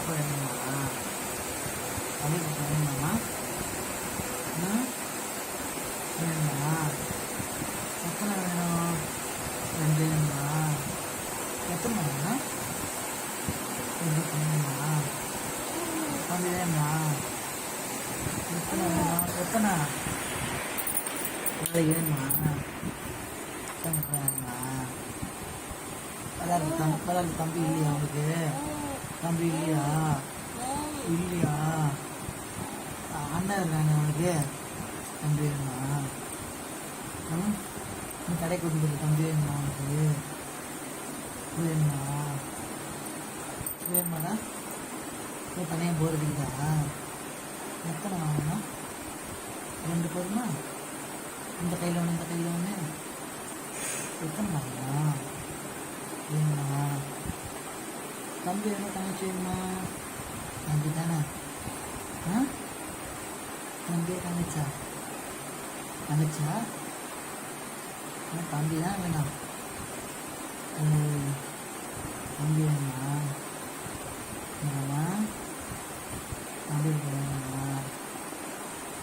பாப்பா வேணுமா? தம்பி பாப்பா வேணுமாம்மா? வேணுமா? எத்தனை வேணும்? 2 வேணுமா? எத்தனை வேணும்? 2 வேணுமா? தம்பி வேணுமா? எத்தனை வேணும்? எத்தனை வேணுமா? எத்தனை வேணுமா? விளாட்ற தம்பி இல்லையா உங்களுக்கு? தம்பி இல்லையா? இல்லையா? அண்ணன் இருக்காங்க அவனுக்கு? தம்பி வேணுமா? நீ கடைக்கு கூட்டிட்டு போய் தம்பி வேணுமா உனக்கு? வேணுமா? வேணுமாடா? நீ தனியாக போர் அடிக்குதா? எத்தனை வாங்கணும்? 2 போதுமா? இந்த கையில் ஒன்று, இந்த கையில் ஒன்று. எத்தனை வாங்கணும்? வேணுமா? தம்பி வேணும், தங்கச்சி வேணுமா? தம்பி தானே? தம்பி தங்கச்சா? தங்கச்சா? தம்பி தான் வேணும். தம்பி வேணுமா? வேணுமா? தம்பி வேணுமா?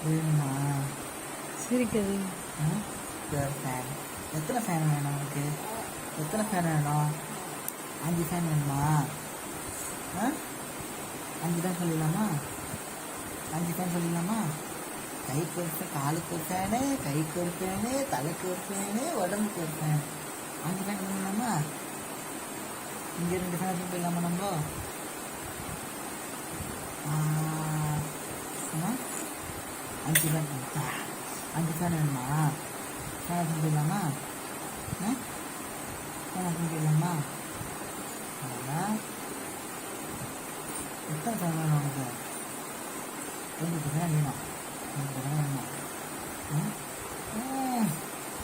வேணுமா? சிரிக்குது. ஃபேன். எத்தனை ஃபேன் வேணும் உனக்கு? எத்தனை ஃபேன் வேணும்? 5 ஃபேன் வேணுமா? 5 ஃபேன் சொல்லிடலாமா? 5 ஃபேன் சொல்லிடலாமா? கைக்கு ஒரு ஃபேன், காலுக்கு ஒரு ஃபேனு, கைக்கு ஒரு ஃபேனு, தலைக்கு ஒரு ஃபேனு, உடம்புக்கு ஒரு ஃபேன். 5 ஃபேன் பண்ணிடலாமா? இங்கே 2 ஃபேன் வச்சு போயிடலாமா நம்ம? 5 ஃபேன். 5 ஃபேன் வேணுமா? ஃபேன் வச்சு போயிடலாமா? ஃபேன் வச்சு போயிடலாமா? எத்தனை ஃபேன் வேணும் உனக்கு? 2 ஃபேன் வேணும். 2 ஃபேன் வேணும்.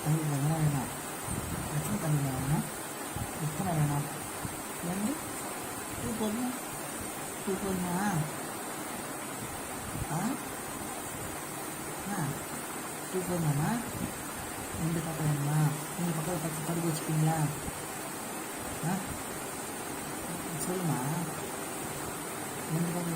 2 ஃபேன் வேணும். எத்தனை தண்ணி வேணும்? எத்தனை வேணும்? 2? 2 போதுமா? 2 போதுமா? 2 போதுமாம்மா? 2 பக்கம் வேணுமா? நீங்கள் பக்கத்தில் பக்கம் படுக்க வச்சுப்பீங்களா? சொல்லுமா? 2 பக்கம்